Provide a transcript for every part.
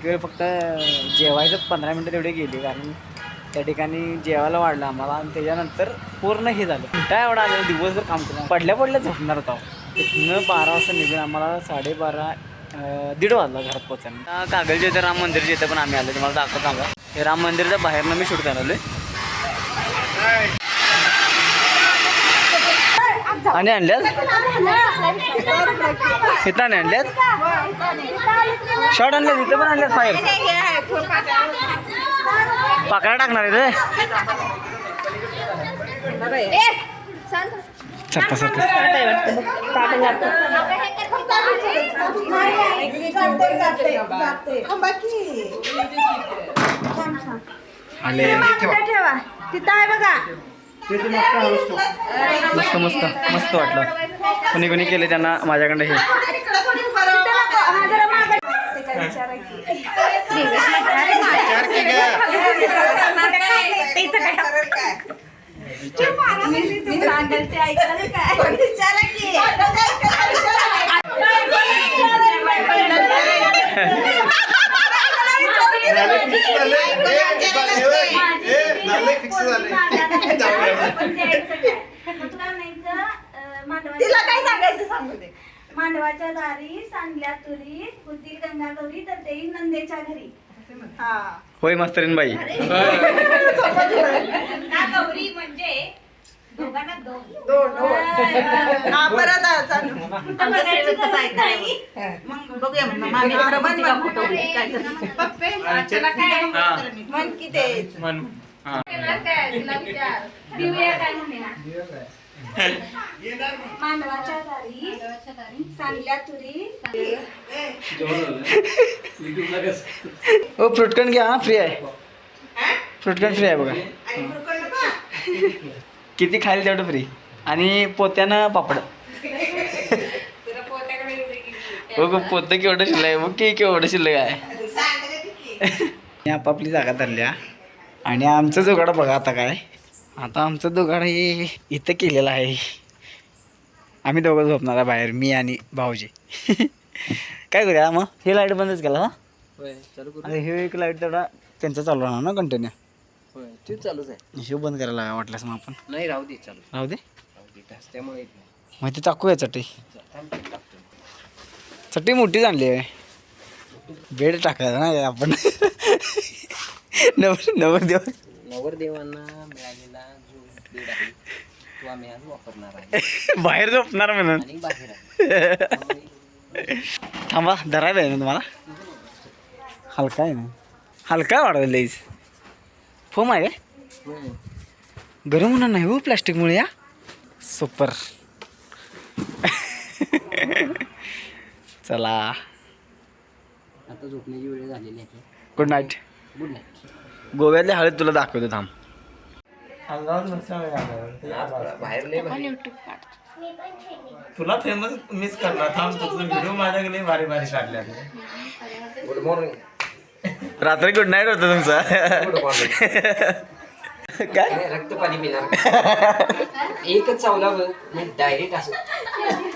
वेळ फक्त जेवायचं 15 मिनटं तेवढे गेली, कारण त्या ठिकाणी जेवायला वाढलं आम्हाला आणि त्याच्यानंतर पूर्ण हे झालं. काय एवढा आलं दिवसभर काम करून पडल्या झोपणार होता. तिथनं 12 वाजता निघून आम्हाला 12:30 1:30 वाजला घरात पोचायला. कागलच्या इथं राम मंदिरच्या इथं पण आम्ही आलो, तुम्हाला दाखवतो थांबा. हे राम मंदिरच्या बाहेरनं मी शूट करायला आणि आणल्यात इथं नाही आणल्यात, शॉर्ट आणल्यात, इथं पण आणल्यात बाहेर. पाकळा टाकणार आहे सरका सरका आले तिथं आहे बघा. मस्त मस्त मस्त वाटलं. कोणी कोणी केले त्यांना माझ्याकडे हे तिला काय सांगायचं सांगू दे. मांडवाच्या दारी सांडल्या तुरी होतील गंगा गौरी तर तेही नंदेच्या घरी. होय मास्तरीन बाई. गौरी म्हणजे दोघांना दोन. बघूया मांडवाच्या दारी सांडल्या तुरी. हो फ्रुटकन घ्या, फ्री आहे. फ्रुटकन फ्री आहे बघा. किती खायला तेवढं फ्री. आणि पोत्यानं पापड. हो पोतं केवढं शिल्लक आहे बघ की, केवढं शिल्लक आहे. आपापली जागा धरल्या आणि आमचं जुगाड बघा आता काय. आता आमचं जुगाड हे इथं केलेलं आहे. आम्ही दोघं झोपणार आहे बाहेर, मी आणि भाऊजी. काय करूया मग, हे लाईट बंदच केला ना. अरे हे एक लाईट तेवढा त्यांचा चालू राहणार ना कंटिन्यू. ते चालूच आहे. शिव बंद करायला लागा वाटल्यास मग आपण. नाही राहू दे, चालू राहू दे. त्यामुळे मग ते टाकूया चटई. चटई मोठीच आणली आहे. बेड टाकायचा ना आपण. नवरदेवांना मिळालेला जो बेड आहे तो आम्ही आज वापरणार आहे. बाहेर झोपणार म्हणून. आणि बाहेर आहे. थांबा धरायला आहे ना तुम्हाला. हलका आहे ना, हलका वाढवलं लईच. फोम आहे काय, गरम होणार नाही हो प्लॅस्टिकमुळे. या सुपर. चला आता झोपण्याची वेळ झालेली आहे. Good night. Good night. गोव्यातले हळद तुला दाखवतो थांब. बाहेर नाही. तुला फेमस मिस करणार थांब. तुझं व्हिडिओ माझ्याकडे भारी भारी काढल्या. Good morning. रात्री गुड नाईट होतं तुमचं. Good morning. काय रक्त पाणी पिणार. एकच चावला मी डायरेक्ट असं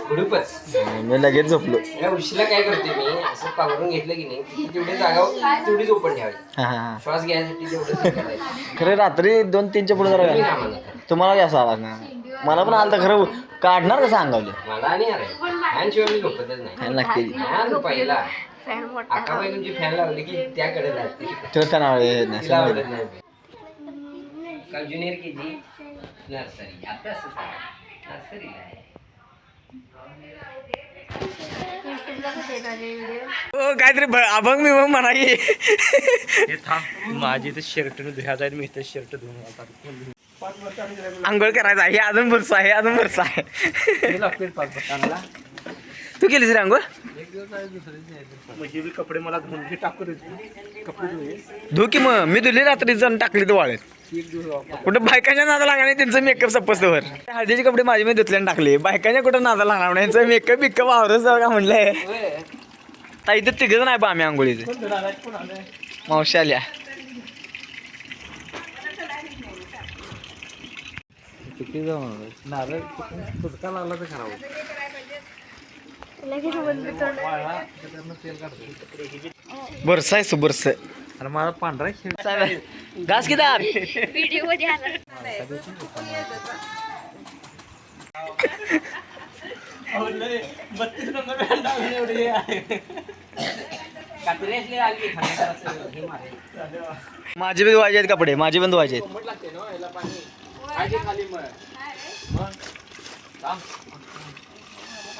गुडूपच. मी लगेच झोपलो. या उशीला काय करते मी, असं पावरून घेतलं की नाही तेवढी जागा तेवढीच ओपन ठेवायची. हा हा. श्वास घ्यायसाठी तेवढं. खरं रात्री 2-3च्या पुढे जरा तुम्हाला जास्त आवाज ना. मला पण आलं तर खरं काढणार कसं अंगावले. मला आणि अरे फॅन शिवाय मी झोपतच नाही. फॅन लागते. फॅन पहिला आका बाईची फॅन लावली की त्याकडे लागते. तो फॅन तिला आवडत नाही. काल ज्युनियर के जी नर्सरी आता नर्सरीला आहे. काहीतरी अभंग मी मग म्हणा की. माझी तर शर्ट धुयाचा आहे, मी इथे शर्ट धुवून आंघोळ करायचा हे अजून बुरसा आहे, अजून बुरसा आहे. तू केलीस रे आंघोळ. कपडे मला धुवून टाकू देते. कपडे धू की मग. मी धुली रात्री जाऊन टाकली तर वाळत. कुठं बायकांच्या नादा लागणार नाही त्यांचं मेकअप सपस्तवर. हळदीचे कपडे माझे मी धुतल्याने टाकले. बायकांच्या कुठं नादा लागणार नाही त्यांचं मेकअप बिकअप आवरच का म्हणलंय. ताई तर तिघ जण आहे बा आम्ही आंघोळीचे. मावशी आल्या. किती जाऊन नारळ फुटका लागला तर खराब. बरस आहे बरस आणि माझा पांढरा खेळ घास किती आत व्हिडिओ मध्ये आला बत्तीस नंबर एवढे कात्री असली आली खाली जरासं हे मारे. माझे पण धुवायचे आहेत कपडे माझे पण धुवायचे आहेत कोमट लागते ना याला पाणी. खाली खाली मग.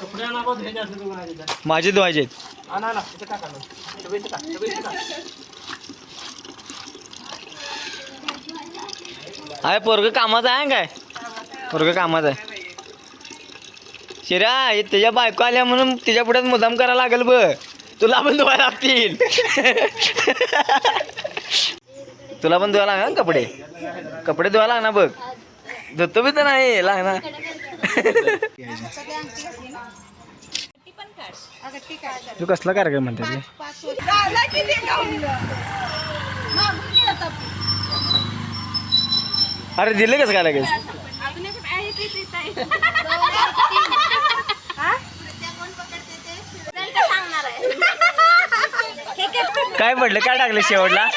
कपडे आणा बघ हे जास्त दुकान आहे तिथं. माझे धुवायचे आहेत आणा ना इथं टाका ना. इथं टाक, इथं टाक. अरे पोरग कामाचं आहे काय पोरग कामाचं आहे शिरा हे त्याच्या बायको आल्या म्हणून तिच्या पुढे मुद्दाम करायला लागेल बघ तुला पण धुवायला लागतील तुला पण धुवायला लागणार ना कपडे कपडे धुवायला लागणार बघ धुतो बी तर नाही लागणार तू कसला कार्यक्रम म्हणते अरे दिले कसं काय लगेच काय पडलं काय टाकलं शेवटला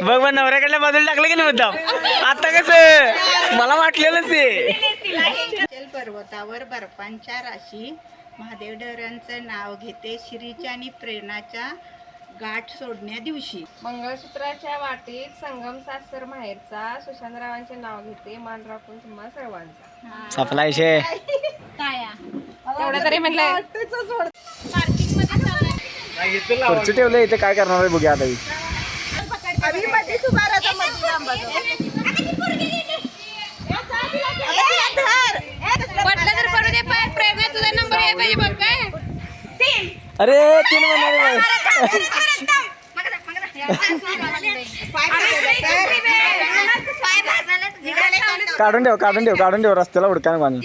बघ मग नवऱ्याकडल्या बाजूला टाकलं की नाही मुद्दाम आता कसं मला वाटलेलंच आहे पर्वतावर बर्फांच्या राशी महादेव डोहऱ्यांचं नाव घेते श्रीच्या आणि प्रेरणाच्या गाठ सोडण्या दिवशी मंगळसूत्राच्या वाटीत संगम सासर माहेरचा सुशांतरावांचे नाव घेते मान राखून तुम्हा सर्वांचा सपला विषय तेवढं तरी म्हटलं खुर्ची ठेवलं इथे काय करणार आहे बघूया आता ही. पटलं तर पडू दे पण प्रेरणा तुझा नंबर आहे पाहिजे बघ काय अरे 3 म्हणणार काढून ठेव रस्त्याला उडकाने बांधून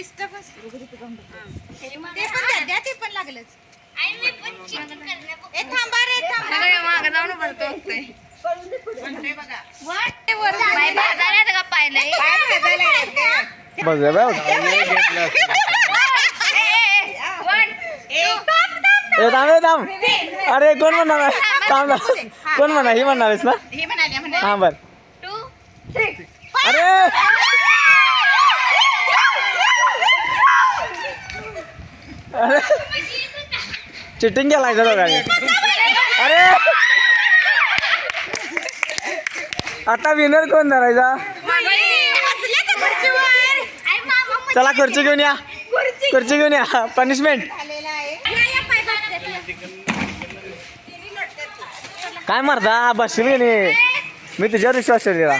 बस थांब अरे कोण म्हणणार थांब कोण म्हणणार ही म्हणणार आहेस ना हा बर अरे चिटिंग केलाय दोघांनी अरे आता विनर कोण धरायचा चला खुर्ची घेऊन या पनिशमेंट काय मारता बसशील की नाही मी तुझ्यावर विश्वास ठेवलेला